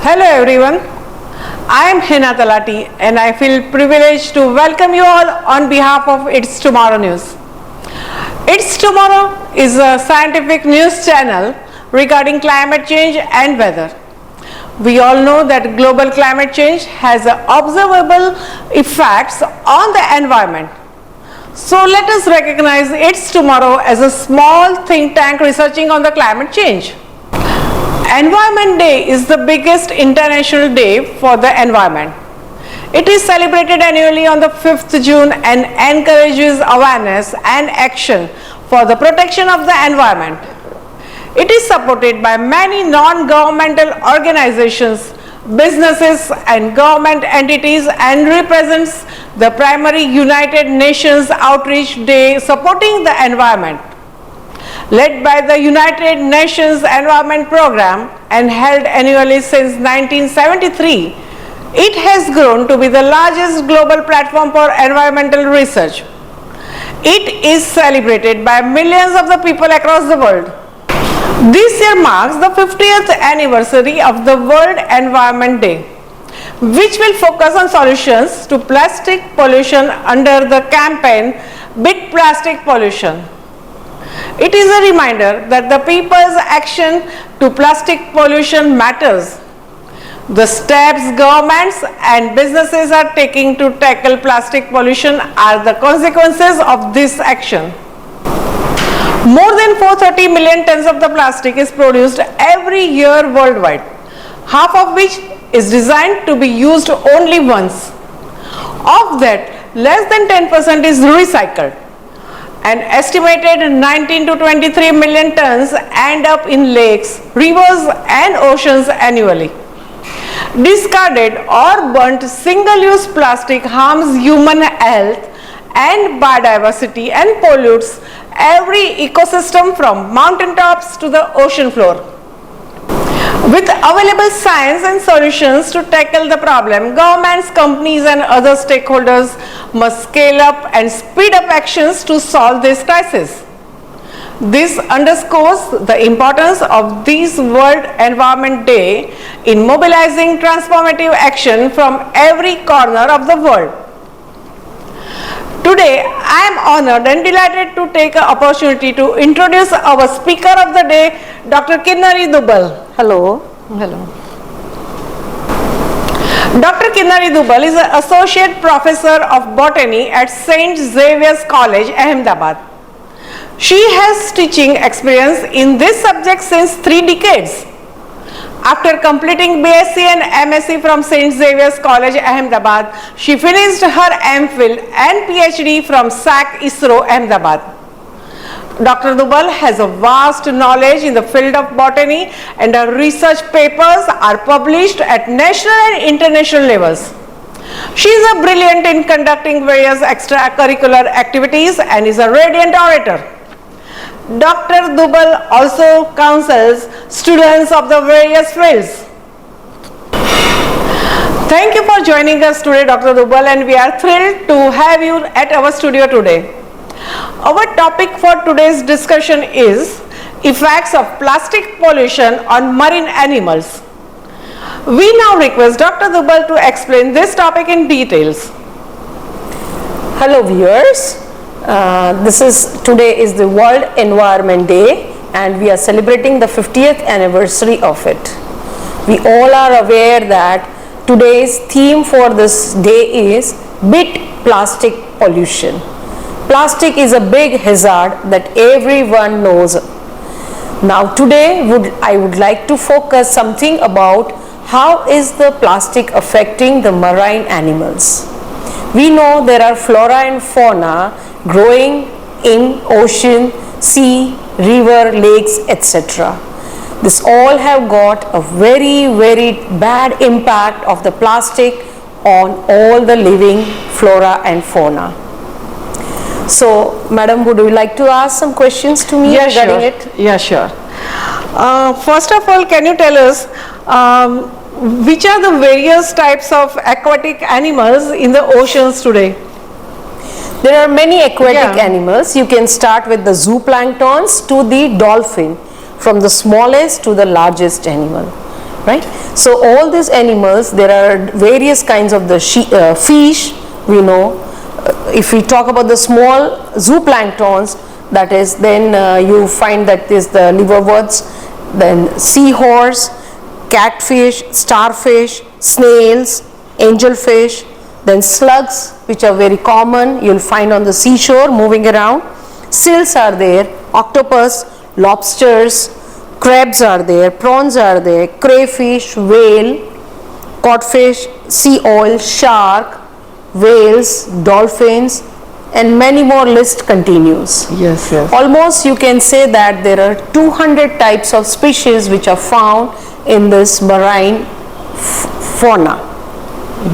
Hello everyone, I am Hina Talati and I feel privileged to welcome you all on behalf of It's Tomorrow News. It's Tomorrow is a scientific news channel regarding climate change and weather. We all know that global climate change has observable effects on the environment. So let us recognize It's Tomorrow as a small think tank researching on the climate change. Environment Day is the biggest international day for the environment. It is celebrated annually on the 5th June and encourages awareness and action for the protection of the environment. It is supported by many non-governmental organizations, businesses and government entities and represents the primary United Nations Outreach Day supporting the environment. Led by the United Nations Environment Program and held annually since 1973, it has grown to be the largest global platform for environmental research. It is celebrated by millions of the people across the world. This year marks the 50th anniversary of the World Environment Day, which will focus on solutions to plastic pollution under the campaign Beat Plastic Pollution. It is a reminder that the people's action to plastic pollution matters. The steps governments and businesses are taking to tackle plastic pollution are the consequences of this action. More than 430 million tons of the plastic is produced every year worldwide, half of which is designed to be used only once. Of that, less than 10% is recycled. An estimated 19 to 23 million tons end up in lakes, rivers and oceans annually. Discarded or burnt single-use plastic harms human health and biodiversity and pollutes every ecosystem from mountaintops to the ocean floor. With available science and solutions to tackle the problem, governments, companies and other stakeholders must scale up and speed up actions to solve this crisis. This underscores the importance of this World Environment Day in mobilizing transformative action from every corner of the world. Today, I am honored and delighted to take an opportunity to introduce our speaker of the day, Dr. Kinnari Dubal. Hello. Hello. Dr. Kinnari Dubal is an Associate Professor of Botany at St. Xavier's College, Ahmedabad. She has teaching experience in this subject since 3 decades. After completing BSc and MSc from St. Xavier's College, Ahmedabad, she finished her MPhil and PhD from SAC ISRO, Ahmedabad. Dr. Dubal has a vast knowledge in the field of botany and her research papers are published at national and international levels. She is a brilliant in conducting various extracurricular activities and is a radiant orator. Dr. Dubal also counsels students of the various fields. Thank you for joining us today, Dr. Dubal, and we are thrilled to have you at our studio today. Our topic for today's discussion is effects of plastic pollution on marine animals. We now request Dr. Dubal to explain this topic in details. Hello viewers. Today is the World Environment Day and we are celebrating the 50th anniversary of it. We all are aware that today's theme for this day is Beat Plastic Pollution. Plastic is a big hazard that everyone knows. Now today I would like to focus something about how is the plastic affecting the marine animals. We know there are flora and fauna growing in ocean, sea, river, lakes, etc. This all have got a very bad impact of the plastic on all the living flora and fauna. So, Madam, would you like to ask some questions to me regarding it? Yeah, sure. First of all, can you tell us which are the various types of aquatic animals in the oceans today? There are many aquatic animals. You can start with the zooplanktons to the dolphin, from the smallest to the largest animal. right? So all these animals, there are various kinds of the fish, we know. If we talk about the small zooplanktons, that is, then you find that is the liverworts, then seahorse, catfish, starfish, snails, angelfish, then slugs, which are very common, you'll find on the seashore moving around. Seals are there, octopus, lobsters, crabs are there, prawns are there, crayfish, whale, codfish, sea oil, shark, whales, dolphins, and many more. List continues. Yes, yes. Almost you can say that there are 200 types of species which are found in this marine fauna.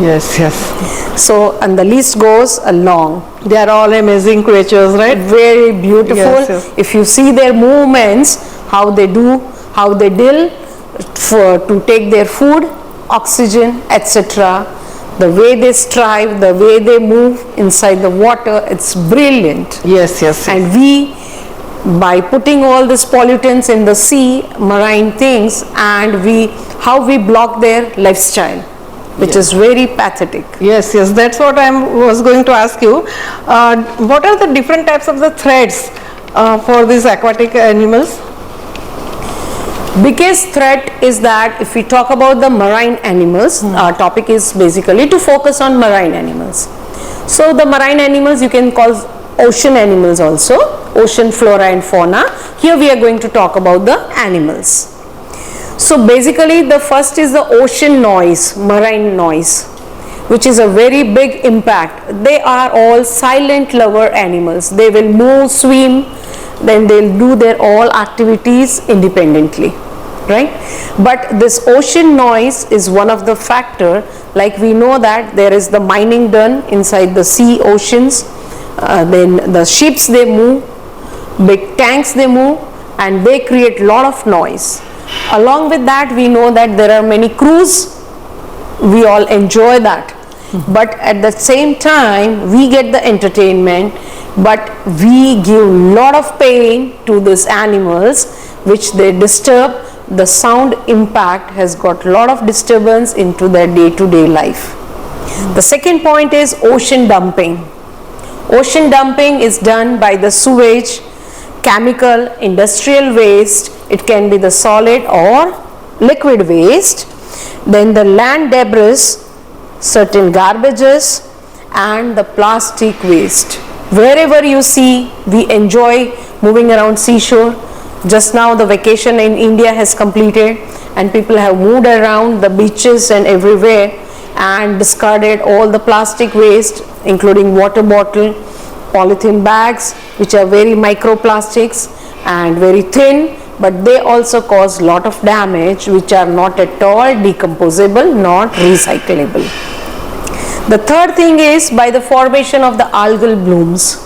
Yes, yes. So, and the list goes along. They are all amazing creatures, right? Very beautiful. Yes, yes. If you see their movements, how they do, how they deal to take their food, oxygen, etc. The way they strive, the way they move inside the water, it's brilliant. Yes, yes. And we, by putting all these pollutants in the sea, marine things, and how we block their lifestyle, which is very pathetic. Yes, yes. That's what I was going to ask you. What are the different types of the threats for these aquatic animals? Biggest threat is that if we talk about the marine animals, our topic is basically to focus on marine animals. So the marine animals you can call ocean animals also, ocean flora and fauna. Here we are going to talk about the animals. So basically the first is the ocean noise, marine noise, which is a very big impact. They are all silent lover animals. They will move, swim, then they'll do their all activities independently, right? But this ocean noise is one of the factor, like we know that there is the mining done inside the sea oceans, then the ships they move, big tanks they move, and they create lot of noise. Along with that, we know that there are many crews, we all enjoy that, but at the same time we get the entertainment, but we give lot of pain to these animals which they disturb. The sound impact has got lot of disturbance into their day-to-day life. The second point is ocean dumping. Ocean dumping is done by the sewage, chemical, industrial waste. It can be the solid or liquid waste. Then the land debris, certain garbages, and the plastic waste. Wherever you see, we enjoy moving around seashore. Just now the vacation in India has completed and people have moved around the beaches and everywhere and discarded all the plastic waste, including water bottle, polythene bags, which are very microplastics and very thin, but they also cause lot of damage which are not at all decomposable, not recyclable. The third thing is by the formation of the algal blooms.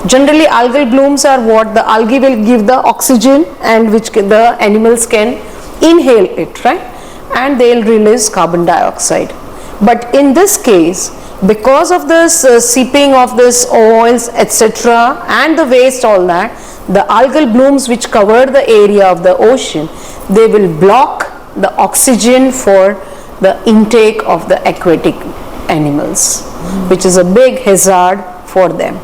Generally algal blooms are what the algae will give the oxygen and which the animals can inhale it, right? And they will release carbon dioxide. But in this case, because of this seeping of this oils, etc., and the waste, all that, the algal blooms which cover the area of the ocean, they will block the oxygen for the intake of the aquatic animals, which is a big hazard for them.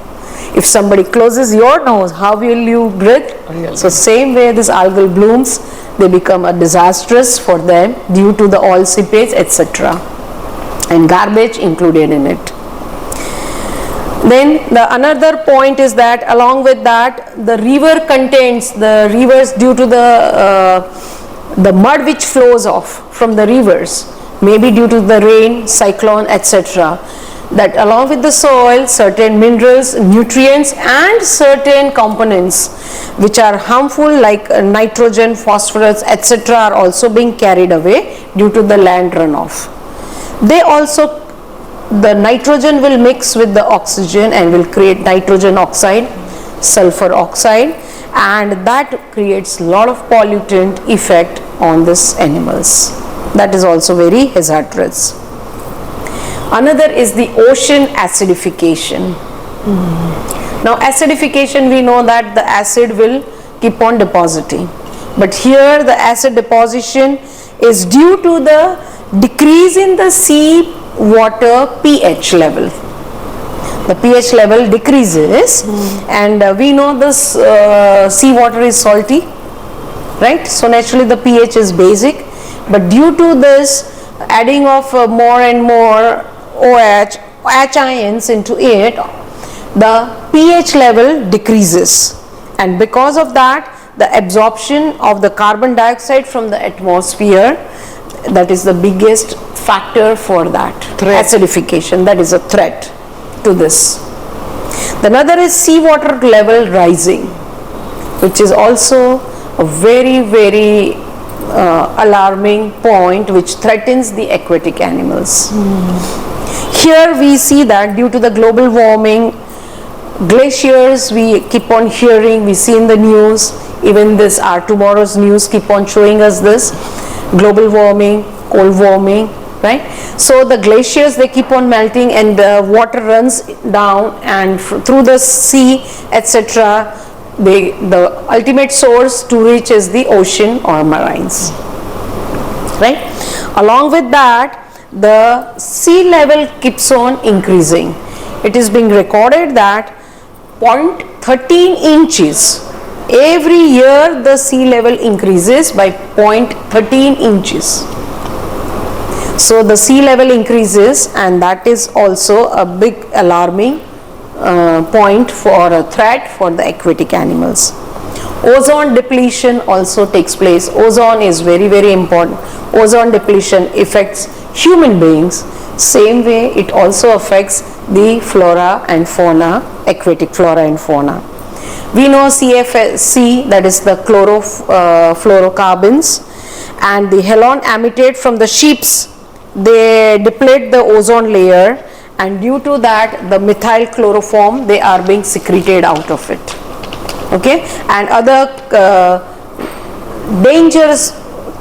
If somebody closes your nose, how will you breathe? Really? So same way these algal blooms, they become a disastrous for them due to the oil seepage, etc., and garbage included in it. Then the another point is that along with that, the river contains, the rivers due to the mud which flows off from the rivers, maybe due to the rain, cyclone, etc., that along with the soil, certain minerals, nutrients and certain components which are harmful like nitrogen, phosphorus, etc., are also being carried away due to the land runoff. They also, the nitrogen will mix with the oxygen and will create nitrogen oxide, sulfur oxide, and that creates a lot of pollutant effect on these animals. That is also very hazardous. Another is the ocean acidification. Now acidification, we know that the acid will keep on depositing, but here the acid deposition is due to the decrease in the sea water pH level. The pH level decreases, and we know this sea water is salty, right? So naturally the pH is basic, but due to this adding of more and more OH ions into it, the pH level decreases, and because of that the absorption of the carbon dioxide from the atmosphere, that is the biggest factor for that acidification, that is a threat to this. The another is seawater level rising, which is also a very alarming point which threatens the aquatic animals. Here we see that due to the global warming, glaciers we keep on hearing, we see in the news, even this our tomorrow's news keep on showing us this global warming, cold warming, right? So the glaciers, they keep on melting and the water runs down, and through the sea, etc., the ultimate source to reach is the ocean or marines, right? Along with that, the sea level keeps on increasing. It is being recorded that 0.13 inches every year the sea level increases by 0.13 inches. So the sea level increases, and that is also a big alarming point for a threat for the aquatic animals. Ozone depletion also takes place. Ozone is very important. Ozone depletion affects human beings. Same way it also affects the flora and fauna, aquatic flora and fauna. We know CFC, that is the chlorofluorocarbons, and the halon emitted from the ships, they deplete the ozone layer, and due to that the methyl chloroform, they are being secreted out of it. Okay, and other dangerous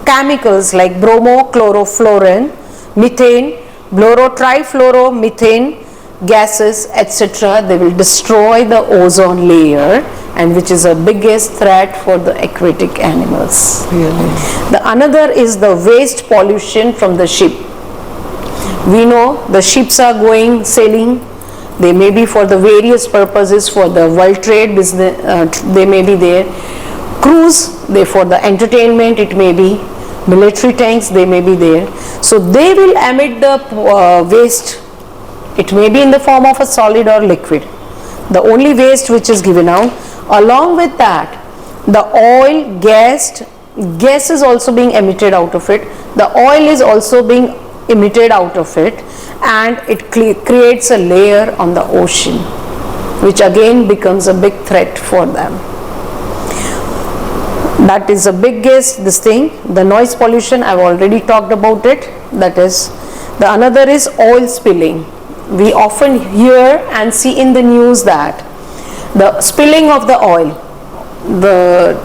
chemicals like bromochlorofluorine, methane, chlorotrifluoromethane gases, etc., they will destroy the ozone layer, and which is a biggest threat for the aquatic animals. Really? The another is the waste pollution from the ship. We know the ships are going sailing, they may be for the various purposes, for the world trade business, they may be there. Cruise, they for the entertainment, it may be. Military tanks, they may be there. So they will emit the waste. It may be in the form of a solid or liquid. The only waste which is given out. Along with that, the oil, gas is also being emitted out of it. The oil is also being emitted out of it, and it creates a layer on the ocean, which again becomes a big threat for them. That is the biggest this thing. The noise pollution, I've already talked about it. That is, the another is oil spilling. We often hear and see in the news that the spilling of the oil, the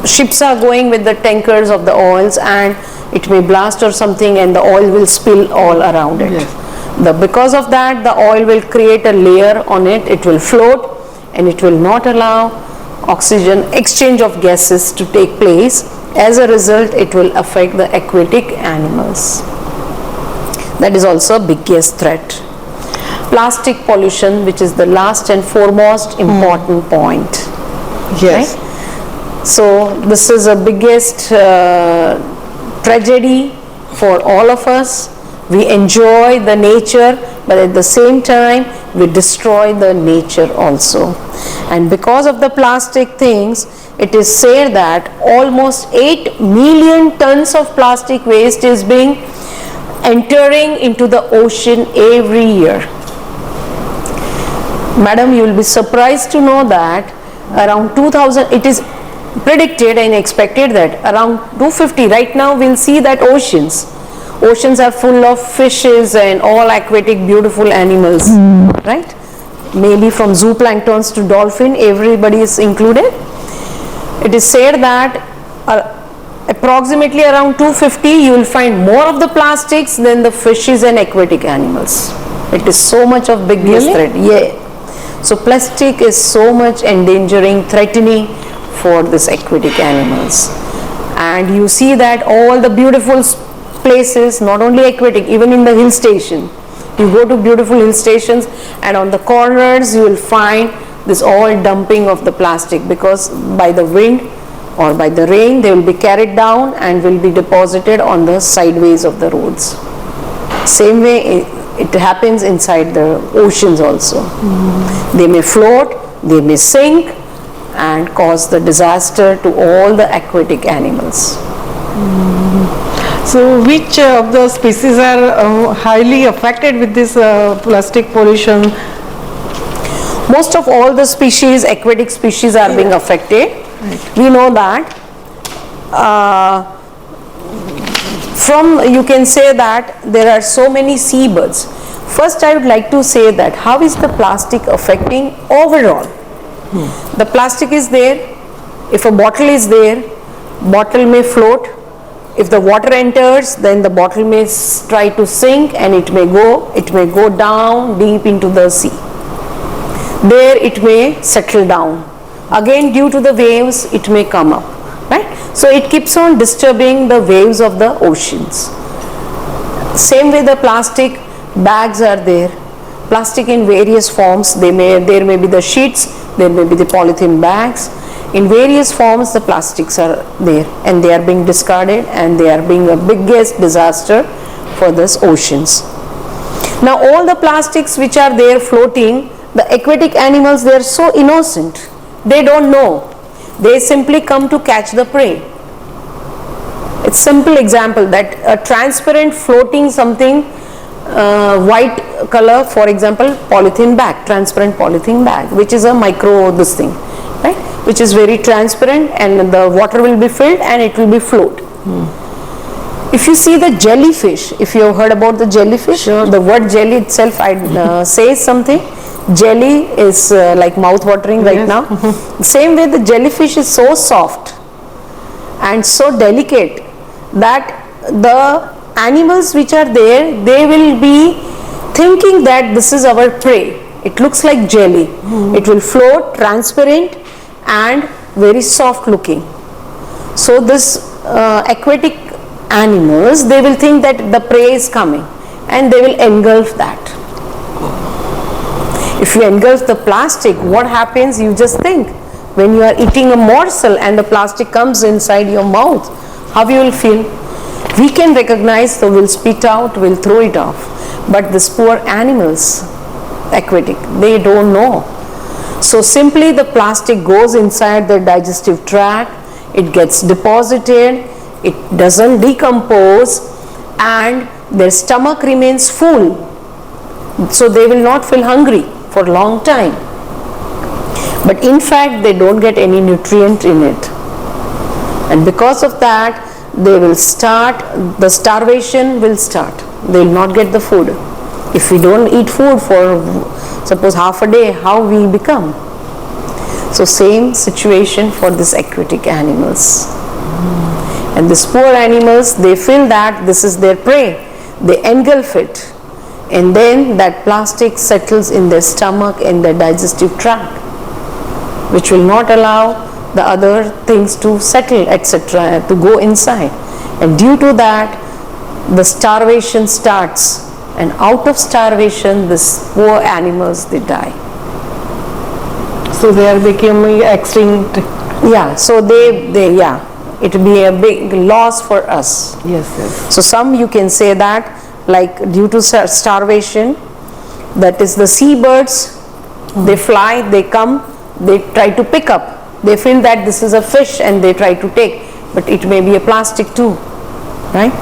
ships are going with the tankers of the oils, and it may blast or something, and the oil will spill all around it. Yes. Because of that, the oil will create a layer on it, it will float, and it will not allow oxygen exchange of gases to take place. As a result, it will affect the aquatic animals. That is also a biggest threat. Plastic pollution, which is the last and foremost important point. Yes. Right? So this is a biggest tragedy for all of us. We enjoy the nature, but at the same time we destroy the nature also. And because of the plastic things, it is said that almost 8 million tons of plastic waste is being entering into the ocean every year. Madam, you will be surprised to know that around 2000, it is predicted and expected that around 250, right now we'll see that oceans are full of fishes and all aquatic beautiful animals, right? Maybe from zooplanktons to dolphin, everybody is included. It is said that approximately around 250 you will find more of the plastics than the fishes and aquatic animals. It is so much of biggest threat. Yeah. So plastic is so much endangering, threatening for this aquatic animals. and you see that all the beautiful places, not only aquatic, even in the hill station, you go to beautiful hill stations and on the corners you will find this all dumping of the plastic, because by the wind or by the rain they will be carried down and will be deposited on the sideways of the roads. Same way it happens inside the oceans also. They may float, they may sink and cause the disaster to all the aquatic animals. So which of the species are highly affected with this plastic pollution? Most of all the species, aquatic species, are being affected. Right. We know that you can say that there are so many seabirds. First I would like to say that how is the plastic affecting overall? The plastic is there. If a bottle is there, bottle may float. If the water enters, then the bottle may try to sink and it may go down deep into the sea. There it may settle down. Again, due to the waves, it may come up, right? So it keeps on disturbing the waves of the oceans. Same way the plastic bags are there. Plastic in various forms. There may be the sheets, there may be the polythene bags. In various forms the plastics are there and they are being discarded and they are being a biggest disaster for this oceans. Now all the plastics which are there floating, the aquatic animals, they are so innocent. They don't know. They simply come to catch the prey. It's simple example that a transparent floating something white color, for example polythene bag, transparent polythene bag, which is a micro this thing, right, which is very transparent and the water will be filled and it will be float. If you see the jellyfish, if you have heard about the jellyfish, sure. The word jelly itself says something. Jelly is like mouth watering right now. Same way the jellyfish is so soft and so delicate that the animals which are there, they will be thinking that this is our prey. It looks like jelly. It will float, transparent and very soft looking. So this aquatic animals, they will think that the prey is coming and they will engulf that. If you engulf the plastic, what happens? You just think when you are eating a morsel and the plastic comes inside your mouth, how you will feel? We can recognize, so we'll spit out, we'll throw it off. But these poor animals, aquatic, they don't know. So simply the plastic goes inside their digestive tract, it gets deposited, it doesn't decompose and their stomach remains full. So they will not feel hungry for a long time. But in fact they don't get any nutrient in it. And because of that, they will start, the starvation will start. They will not get the food. If we don't eat food for suppose half a day, how we become? So same situation for these aquatic animals. And these poor animals, they feel that this is their prey. They engulf it. And then that plastic settles in their stomach and their digestive tract, which will not allow the other things to settle, etc., to go inside. And due to that, the starvation starts. And out of starvation, these poor animals, they die. So they are becoming extinct. Yeah, so it will be a big loss for us. Yes. So some you can say that, like due to starvation, that is the seabirds, they fly, they come, they try to pick up. They feel that this is a fish and they try to take, but it may be a plastic too, right?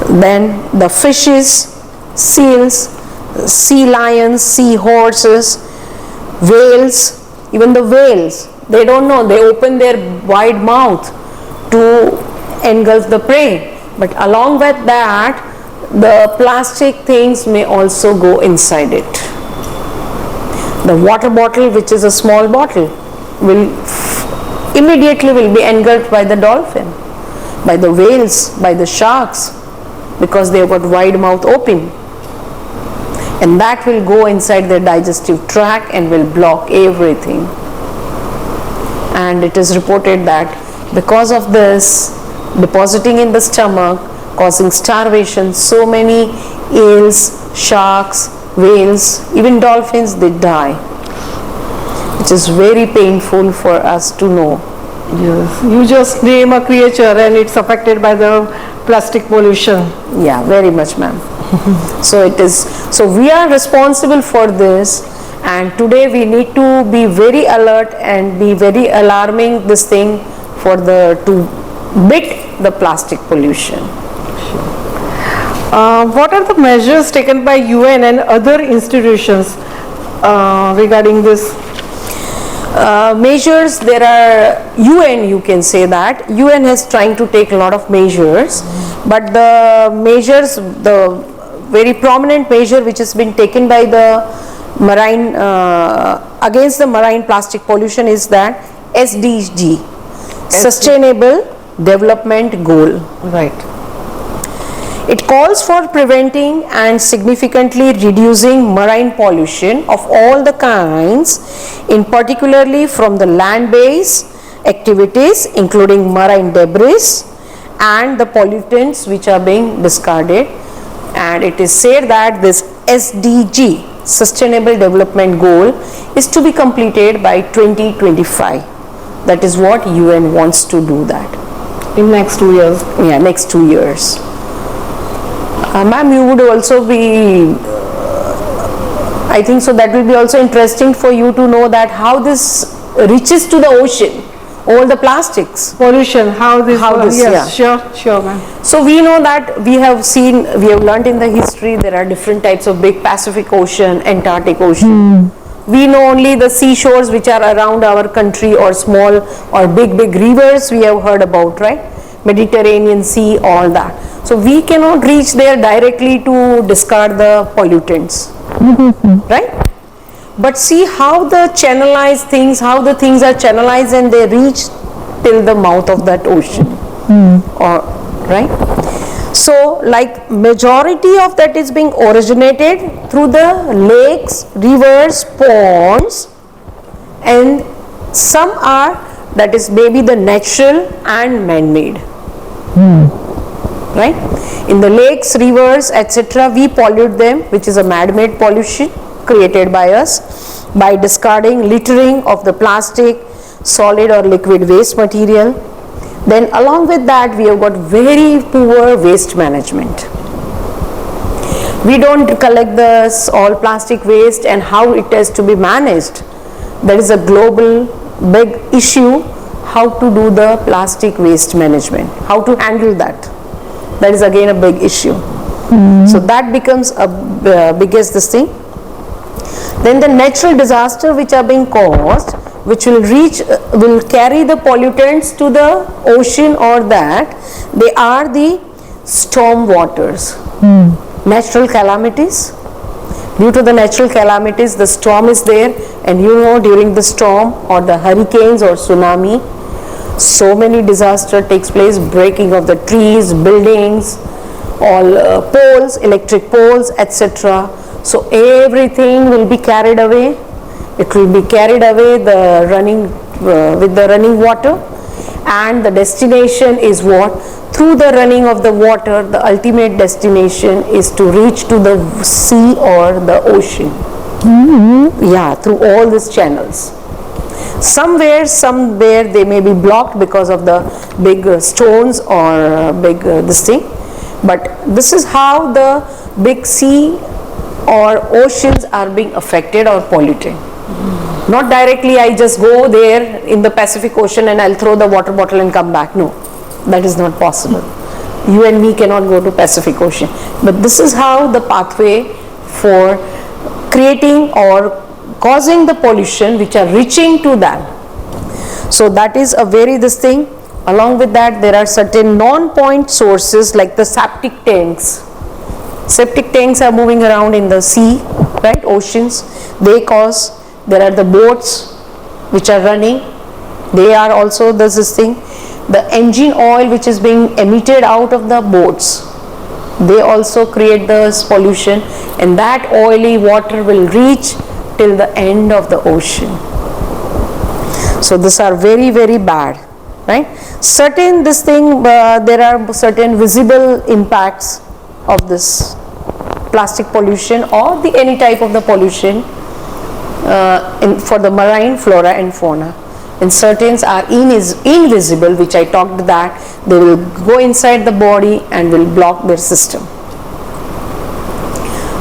Then the fishes, seals, sea lions, sea horses, whales, even the whales, they don't know, they open their wide mouth to engulf the prey, but along with that, the plastic things may also go inside it. The water bottle, which is a small bottle, will immediately be engulfed by the dolphin, by the whales, by the sharks, because they have got wide mouth open, and that will go inside their digestive tract and will block everything. And it is reported that because of this, depositing in the stomach, causing starvation. So many eels, sharks, whales, even dolphins, they die, which is very painful for us to know. Yes. You just name a creature and it's affected by the plastic pollution. Yeah, very much, ma'am. So it is, so we are responsible for this, and today we need to be very alert and be very alarming this thing for to beat the plastic pollution. What are the measures taken by UN and other institutions regarding this? Measures, there are UN, you can say that UN is trying to take a lot of measures, but the measures, the very prominent measure which has been taken by the marine against the marine plastic pollution is that SDG, Sustainable Development Goal. Right. It calls for preventing and significantly reducing marine pollution of all the kinds, in particularly from the land-based activities including marine debris and the pollutants which are being discarded. And it is said that this SDG, Sustainable Development Goal, is to be completed by 2025. That is what UN wants to do that. In next 2 years? Yeah, next 2 years. Ma'am, you would also be, I think so that will be also interesting for you to know that how this reaches to the ocean, all the plastics. Pollution, how this, yes, yeah. Sure ma'am. So we know that we have seen, we have learnt in the history there are different types of big Pacific Ocean, Antarctic Ocean. We know only the seashores which are around our country, or small or big rivers we have heard about, right? Mediterranean Sea, all that. So we cannot reach there directly to discard the pollutants, right? But see how the channelized things, how the things are channelized and they reach till the mouth of that ocean, or right? So like majority of that is being originated through the lakes, rivers, ponds, and some are, that is maybe the natural and man-made. Right? In the lakes, rivers, etc., we pollute them, which is a man-made pollution created by us by discarding, littering of the plastic, solid or liquid waste material. Then along with that, we have got very poor waste management. We don't collect this all plastic waste and how it has to be managed. That is a global big issue, how to do the plastic waste management, how to handle that. That is again a big issue. So that becomes a biggest this thing. Then the natural disaster which are being caused, which will carry the pollutants to the ocean, or that they are the storm waters, natural calamities. Due to the natural calamities, the storm is there, and you know during the storm or the hurricanes or tsunami, so many disaster takes place, breaking of the trees, buildings, all poles, electric poles, etc. So everything will be carried away. It will be carried away with the running water, and the destination is what? Through the running of the water, the ultimate destination is to reach to the sea or the ocean. Yeah, through all these channels. Somewhere they may be blocked because of the big stones or big this thing, but this is how the big sea or oceans are being affected or polluted. Not directly I just go there in the Pacific Ocean and I'll throw the water bottle and come back. No, that is not possible. You and me cannot go to Pacific Ocean. But this is how the pathway for creating or causing the pollution which are reaching to them. So that is a very this thing. Along with that, there are certain non-point sources like the septic tanks. Septic tanks are moving around in the sea, right, oceans. They cause, there are the boats which are running. They are also this thing. The engine oil which is being emitted out of the boats, they also create this pollution, and that oily water will reach till the end of the ocean. So these are very bad, right? There are certain visible impacts of this plastic pollution or any type of the pollution for the marine flora and fauna. And certain are invisible, which I talked that they will go inside the body and will block their system.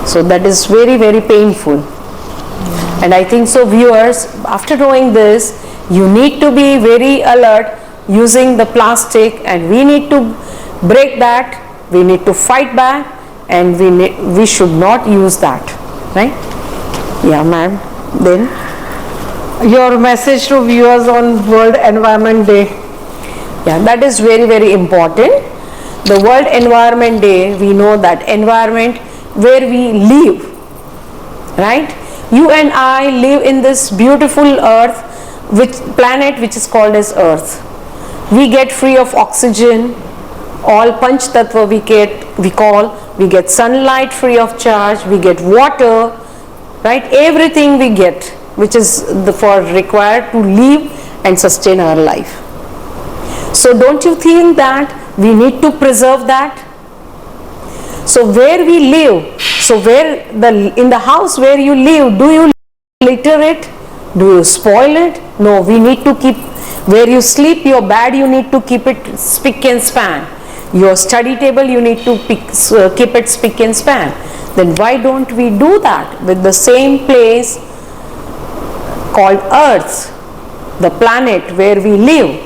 So that is very, very painful. And I think so, viewers, after knowing this, you need to be very alert using the plastic, and we need to break that, we need to fight back, and we should not use that, right? Yeah, ma'am. Then Your message to viewers on World Environment Day. yeah, that is very, very important. The World Environment Day, we know that environment where we live, right? You and I live in this beautiful earth, planet which is called as Earth. We get free of oxygen, all Panch Tattva we get sunlight free of charge, we get water, right? Everything we get, which is required to live and sustain our life. So don't you think that we need to preserve that? So where we live, in the house where you live, do you litter it? Do you spoil it? No, we need to keep, where you sleep, your bed, you need to keep it spick and span. Your study table, you need to keep it spick and span. Then why don't we do that with the same place called Earth, the planet where we live?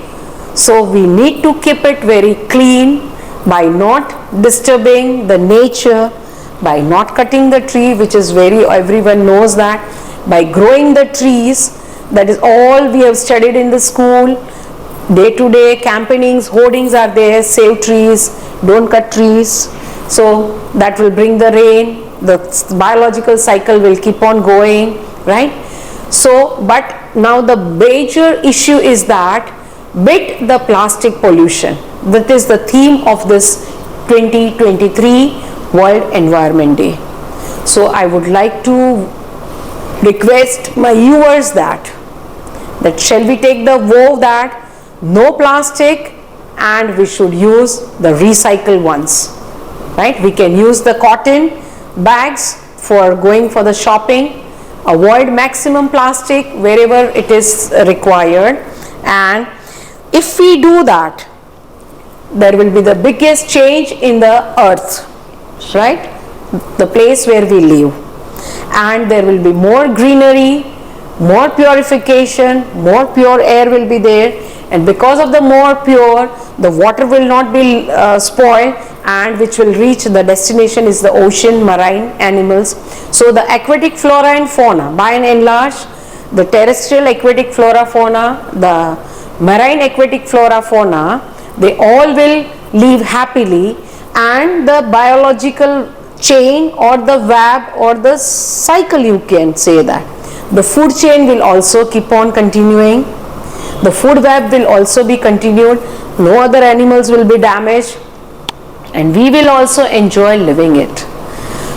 So we need to keep it very clean by not disturbing the nature, by not cutting the tree, which is everyone knows that, by growing the trees. That is all we have studied in the school. Day to day campaignings, hoardings are there, save trees, don't cut trees. So that will bring the rain, the biological cycle will keep on going, right? So, but now the major issue is that beat the plastic pollution. That is the theme of this 2023 World Environment Day. So I would like to request my viewers that shall we take the vow that no plastic, and we should use the recycled ones, right? We can use the cotton bags for going for the shopping, avoid maximum plastic wherever it is required, and if we do that, there will be the biggest change in the earth, right? The place where we live, and there will be more greenery, more purification, more pure air will be there, and because of the more pure, the water will not be spoiled, and which will reach the destination is the ocean, marine animals. So the aquatic flora and fauna, by and large, the terrestrial aquatic flora fauna, the marine aquatic flora fauna, they all will live happily, and the biological chain or the web or the cycle, you can say that. The food chain will also keep on continuing. The food web will also be continued. No other animals will be damaged, and we will also enjoy living it.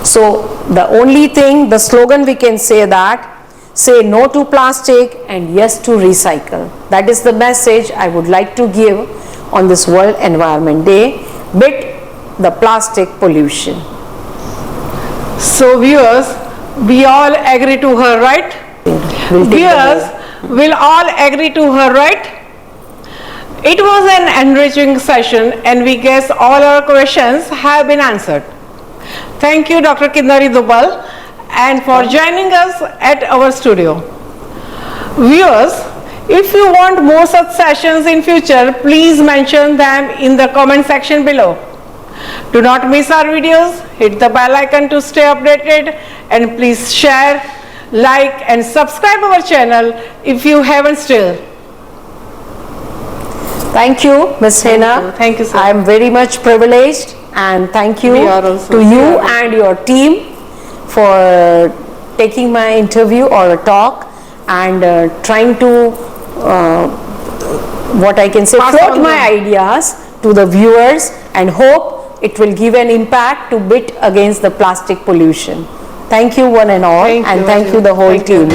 So the only thing, the slogan we can say that, say no to plastic and yes to recycle. That is the message I would like to give on this World Environment Day. Beat the plastic pollution. So viewers, we all agree to her, right? Viewers will all agree to her, right? It was an enriching session, and we guess all our questions have been answered. Thank you, Dr. Kinnari Dubal, and for joining us at our studio. Viewers, if you want more such sessions in future, please mention them in the comment section below. Do not miss our videos, hit the bell icon to stay updated, and please share, like and subscribe our channel if you haven't still. Thank you, Ms. Hena. Thank you, sir. I am very much privileged, and thank you to you and your team for taking my interview or a talk and trying to, what I can say, float my ideas to the viewers, and hope it will give an impact to beat against the plastic pollution. Thank you one and all, and thank you the whole team.